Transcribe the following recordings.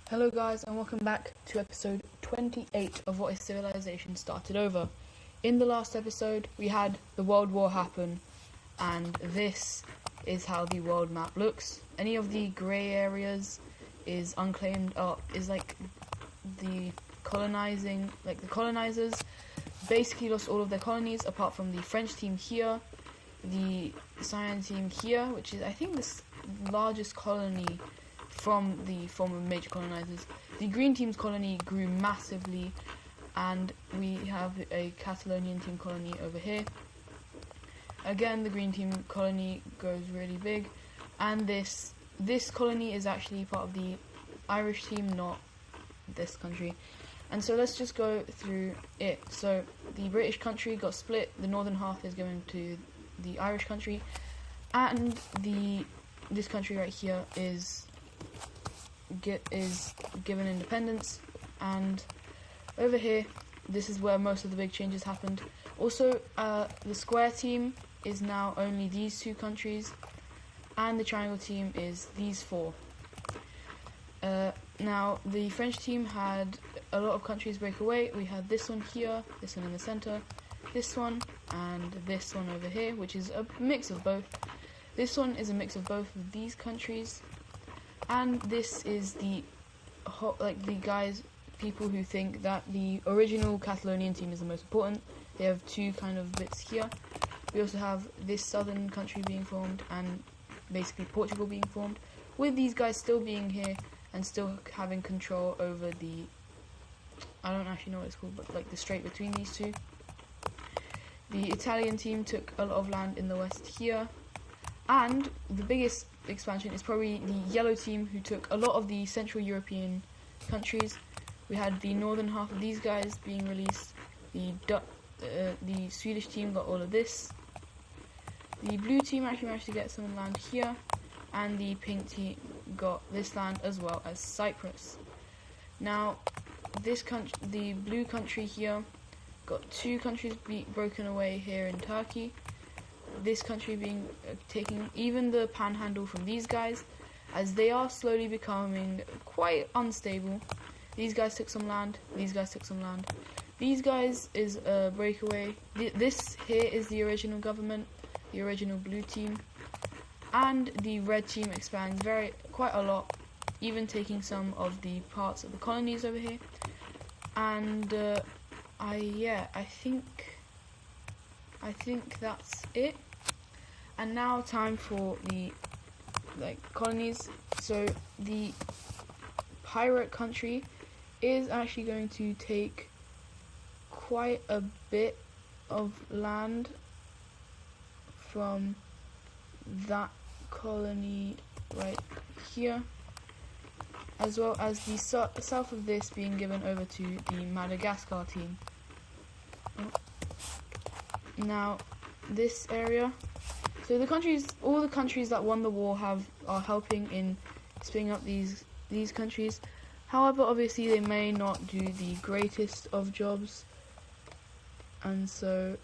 Hello guys, and welcome back to episode 28 of What is Civilization Started Over. In the last episode we had the World War happen, and this is how the world map looks. Any of the grey areas is unclaimed, is like the colonizers basically lost all of their colonies apart from the French team here, the Cyan team here, which is I think the largest colony from the former major colonizers. The Green team's colony grew massively, and we have a Catalonian team colony over here. Again, the Green team colony goes really big, and this colony is actually part of the Irish team, not this country. And so let's just go through it. So the British country got split. The northern half is going to the Irish country, and this country right here is given independence. And over here, this is where most of the big changes happened. Also, the square team is now only these two countries, and the triangle team is these four. Now, the French team had a lot of countries break away. We had this one here, this one in the center, this one, and this one over here, which is a mix of both. This one is a mix of both of these countries, and this is the people who think that the original Catalonian team is the most important. They have two kind of bits here. We also have this southern country being formed, and basically Portugal being formed, with these guys still being here and still having control over the, I don't actually know what it's called, but like the strait between these two. The Italian team took a lot of land in the west here, and the biggest expansion is probably the yellow team, who took a lot of the Central European countries. We had the northern half of these guys being released. The Swedish team got all of this. The blue team actually managed to get some land here, and the pink team got this land as well as Cyprus. Now, the blue country here got two countries broken away here in Turkey. This country being taking even the panhandle from these guys, as they are slowly becoming quite unstable. These guys took some land, these guys took some land. These guys is a breakaway. This here is the original government, the original blue team, and the red team expands quite a lot, even taking some of the parts of the colonies over here. And I think that's it. And now time for the colonies. So the pirate country is actually going to take quite a bit of land from that colony right here, as well as the south of this being given over to the Madagascar team. Now, this area, so all the countries that won the war are helping in splitting up these countries. However, obviously they may not do the greatest of jobs, and so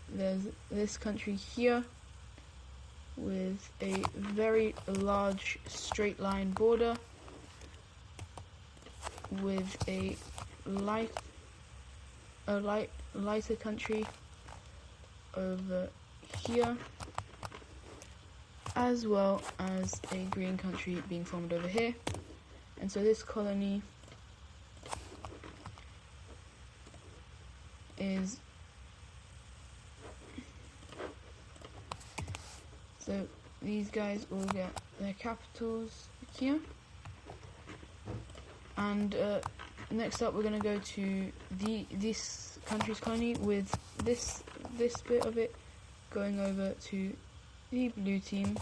there's this country here with a very large straight line border, with a lighter country over here, as well as a green country being formed over here. And so this colony is, so these guys will get their capitals here. And next up, we're going to go to this country's colony, with this bit of it going over to the blue team.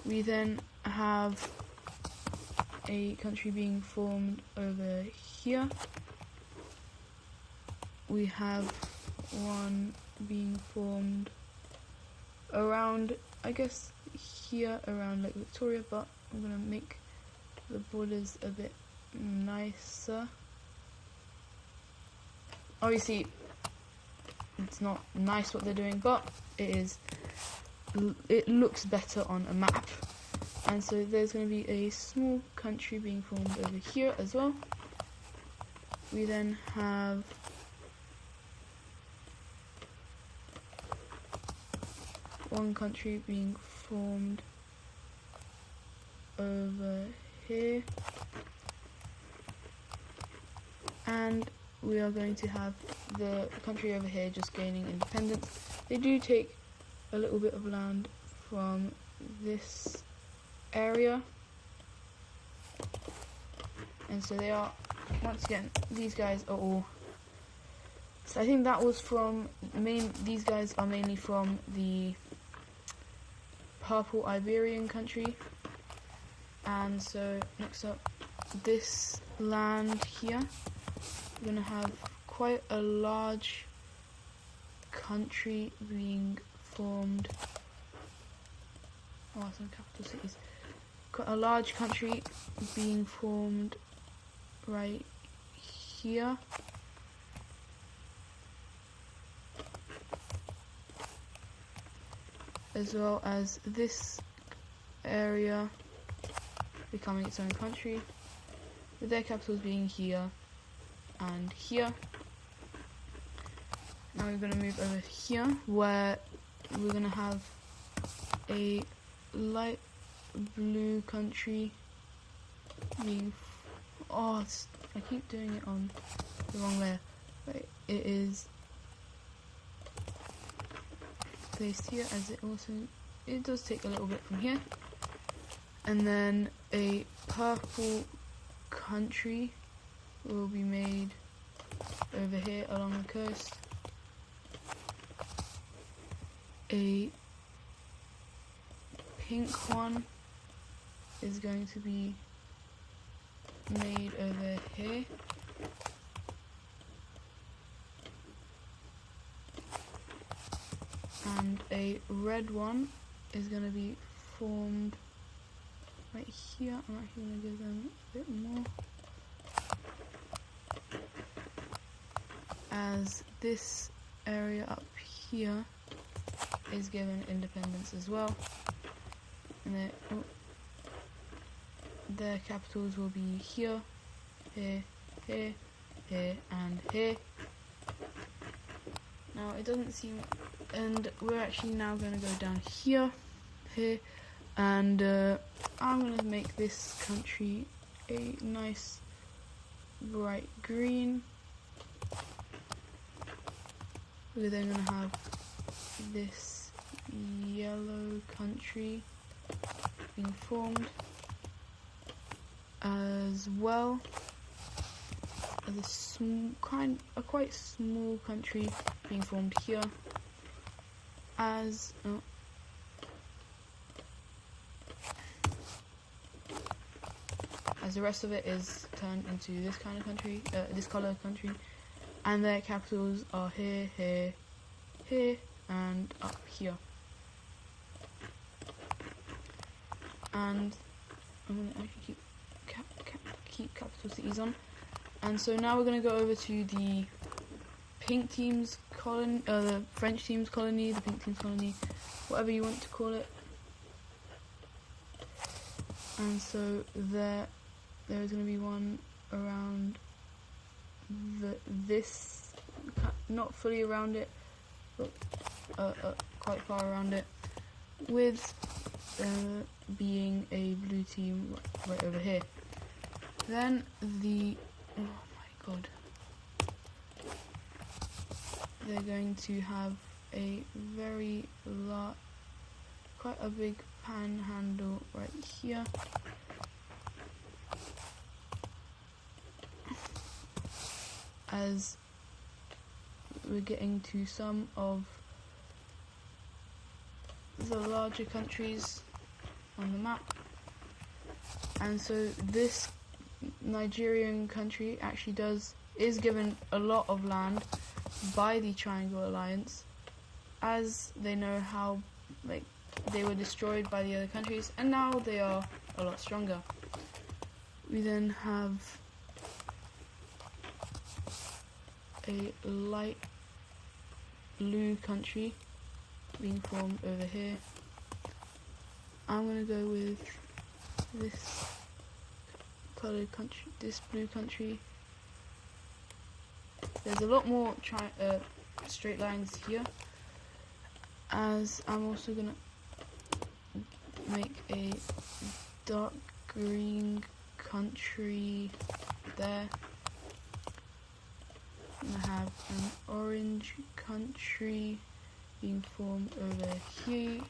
We then have a country being formed over here. We have one being formed around, I guess, here around Lake Victoria, but I'm going to make the borders a bit nicer. Obviously, it's not nice what they're doing, but it looks better on a map. And so there's going to be a small country being formed over here as well. We then have one country being formed over here, and we are going to have the country over here just gaining independence. They do take a little bit of land from this area, and so they are, once again, these guys are all, so I think that was from these guys are mainly from the purple Iberian country. And so next up, this land here, we're going to have quite a large country being formed. Oh, some capital cities. Quite a large country being formed right here. As well as this area becoming its own country, with their capitals being here and here. Now we're going to move over here, where we're going to have a light blue country being I keep doing it on the wrong layer, but it is placed here, as it does take a little bit from here. And then a purple country will be made over here along the coast. A pink one is going to be made over here. And a red one is going to be formed right here. I'm actually going to give them a bit more, as this area up here is given independence as well. And their capitals will be here, here, here, here, and here. Now it doesn't seem, and we're actually now going to go down here, here, and I'm going to make this country a nice bright green. We're then going to have this yellow country being formed, as well as a quite small country being formed here, as the rest of it is turned into this kind of country, this color country, and their capitals are here, here, here, and up here. And I'm going to actually keep capital cities on. And so now we're going to go over to the pink team's colony, the French team's colony, the pink team's colony, whatever you want to call it. And so there is going to be one around this, not fully around it, but quite far around it, with being a blue team right over here. Then oh my god, they're going to have a very large, quite a big panhandle right here, as we're getting to some of the larger countries on the map. And so this Nigerian country actually is given a lot of land by the Triangle Alliance, as they know how they were destroyed by the other countries, and now they are a lot stronger. We then have a light blue country being formed over here. I'm going to go with this coloured country, this blue country. There's a lot more straight lines here, as I'm also gonna make a dark green country there. I'm gonna have an orange country being formed over here,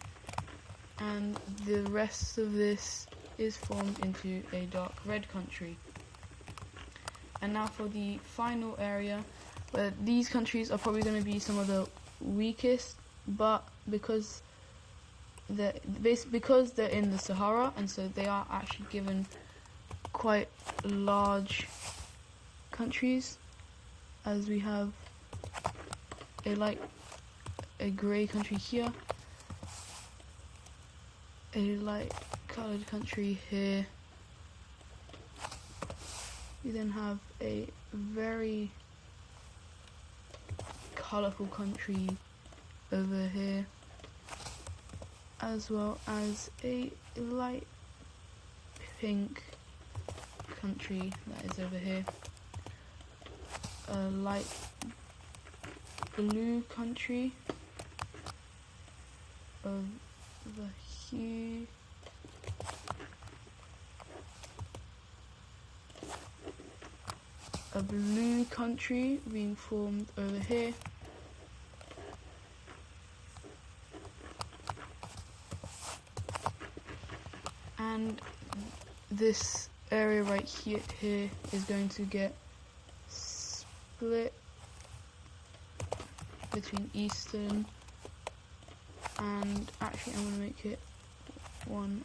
and the rest of this is formed into a dark red country. And now for the final area, where these countries are probably going to be some of the weakest, but because they're in the Sahara, and so they are actually given quite large countries, as we have a grey country here, a light coloured country here. We then have a very colourful country over here, as well as a light pink country that is over here, a light blue country over here, a blue country being formed over here, and this area right here is going to get split between Eastern, and actually I'm going to make it one.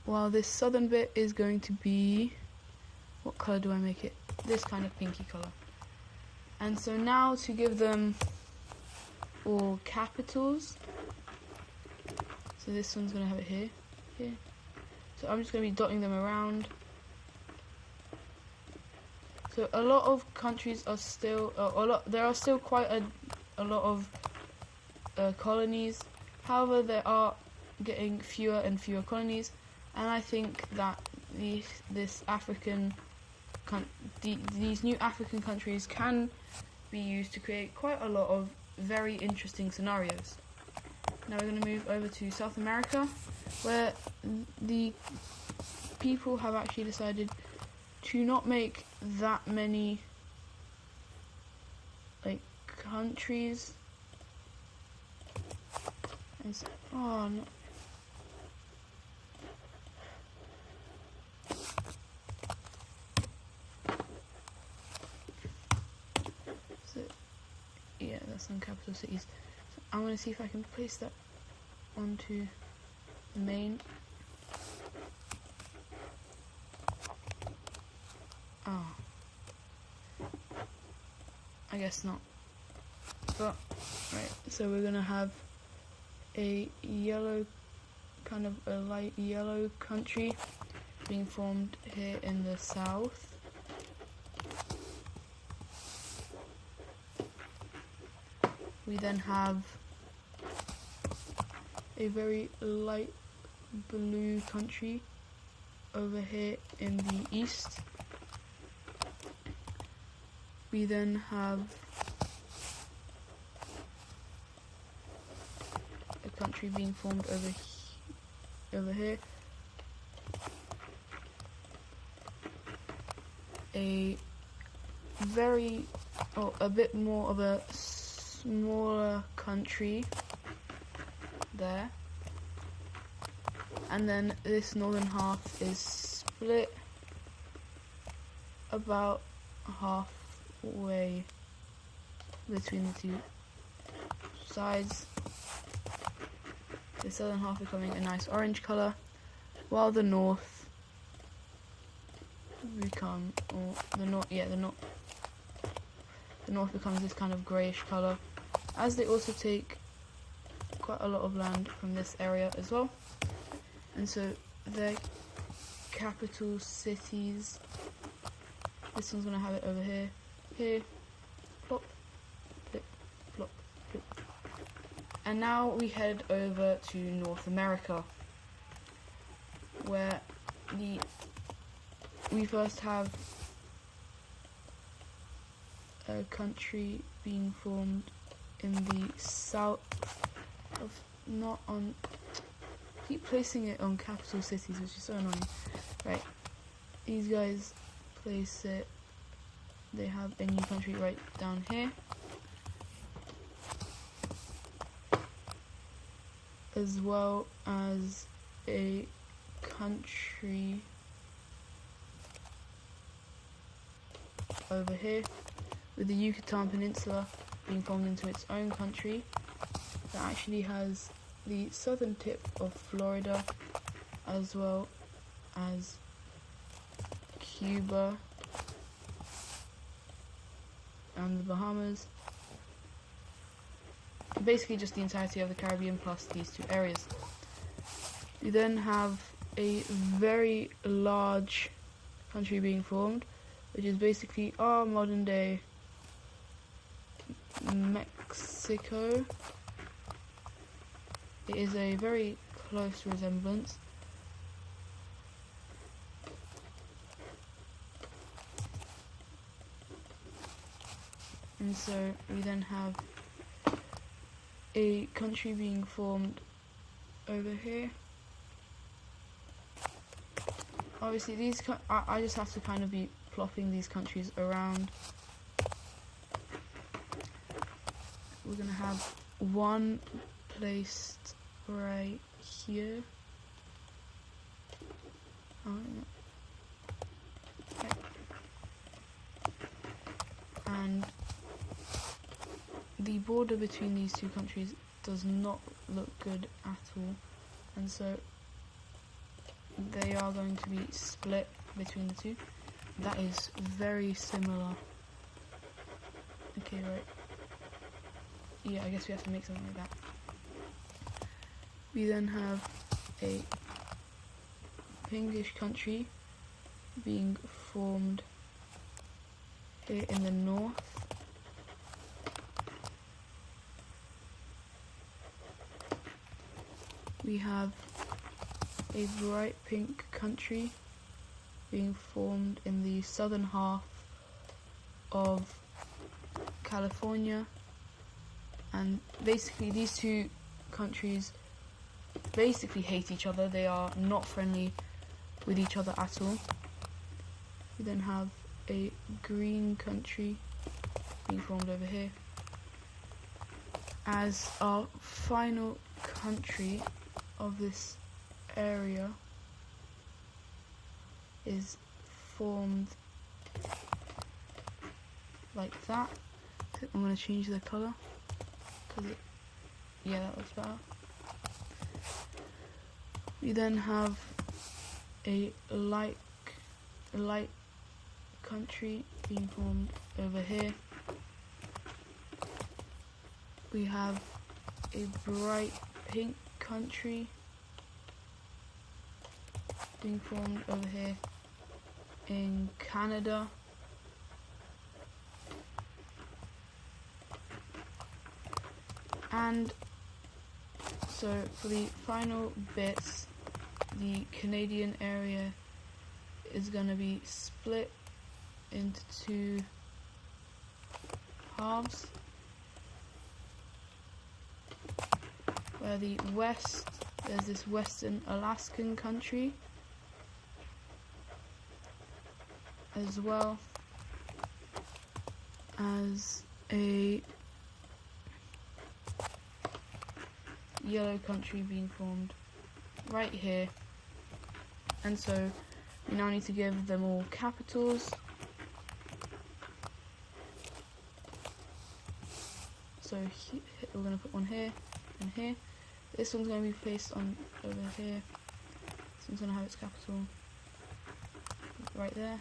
While this southern bit is going to be, what colour do I make it? This kind of pinky colour. And so now to give them all capitals, so this one's going to have it here. So I'm just going to be dotting them around. So a lot of countries are still, there are still quite a lot of colonies. However, there are getting fewer and fewer colonies. And I think that these new African countries can be used to create quite a lot of very interesting scenarios. Now we're going to move over to South America, where the people have actually decided to not make that many countries. And so, oh no. Yeah, that's on capital cities. So I'm going to see if I can place that onto the main. Oh. I guess not. But, right, so we're going to have a yellow, kind of a light yellow country being formed here in the south. We then have a very light blue country over here in the east. We then have a country being formed over here. A bit more of a smaller country there, and then this northern half is split about halfway between the two sides, the southern half becoming a nice orange colour, while the north the north becomes this kind of greyish colour, as they also take quite a lot of land from this area as well. And so their capital cities, this one's going to have it over here, plop, plip, plop, plip. And now we head over to North America, where we first have a country being formed in the south of, not on, keep placing it on capital cities, which is so annoying. Right, these guys place it, they have a new country right down here, as well as a country over here, with the Yucatan Peninsula being formed into its own country that actually has the southern tip of Florida, as well as Cuba and the Bahamas. Basically just the entirety of the Caribbean plus these two areas. We then have a very large country being formed, which is basically our modern day Mexico. It is a very close resemblance. And so we then have a country being formed over here. Obviously these, I just have to kind of be plopping these countries around. We're gonna have one placed right here. Okay. And the border between these two countries does not look good at all, and so they are going to be split between the two. That is very similar. Okay, right. Yeah, I guess we have to make something like that. We then have a pinkish country being formed here in the north. We have a bright pink country being formed in the southern half of California, and basically these two countries basically hate each other. They are not friendly with each other at all. We then have a green country being formed over here. As our final country of this area is formed like that. I'm going to change the colour because yeah, that looks better. We then have a light country being formed over here. We have a bright pink country being formed over here in Canada. And so for the final bits, the Canadian area is going to be split into two halves, where the west, there's this western Alaskan country, as well as a yellow country being formed right here. And so we now need to give them all capitals. So we're going to put one here and here. This one's going to be placed on over here. This one's going to have its capital right there.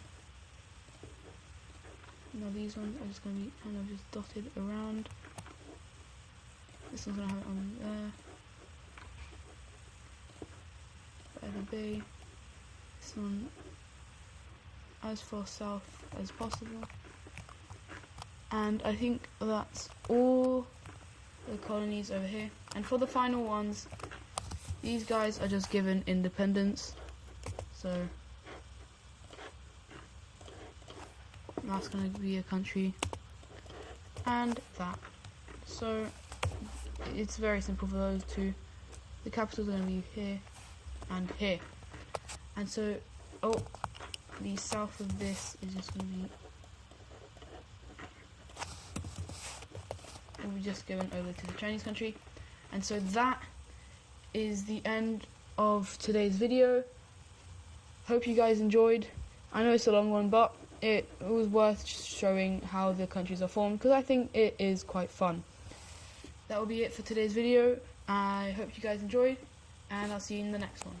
Now these ones are just going to be kind of just dotted around. This one's going to have it on there. By the bay. This one as far south as possible. And I think that's all the colonies over here. And for the final ones, these guys are just given independence. So that's going to be a country, and that. So it's very simple for those two. The capitals are going to be here and here. And so, the south of this is just going to be, will be just given over to the Chinese country. And so that is the end of today's video. Hope you guys enjoyed. I know it's a long one, but it was worth showing how the countries are formed, because I think it is quite fun. That will be it for today's video. I hope you guys enjoyed, and I'll see you in the next one.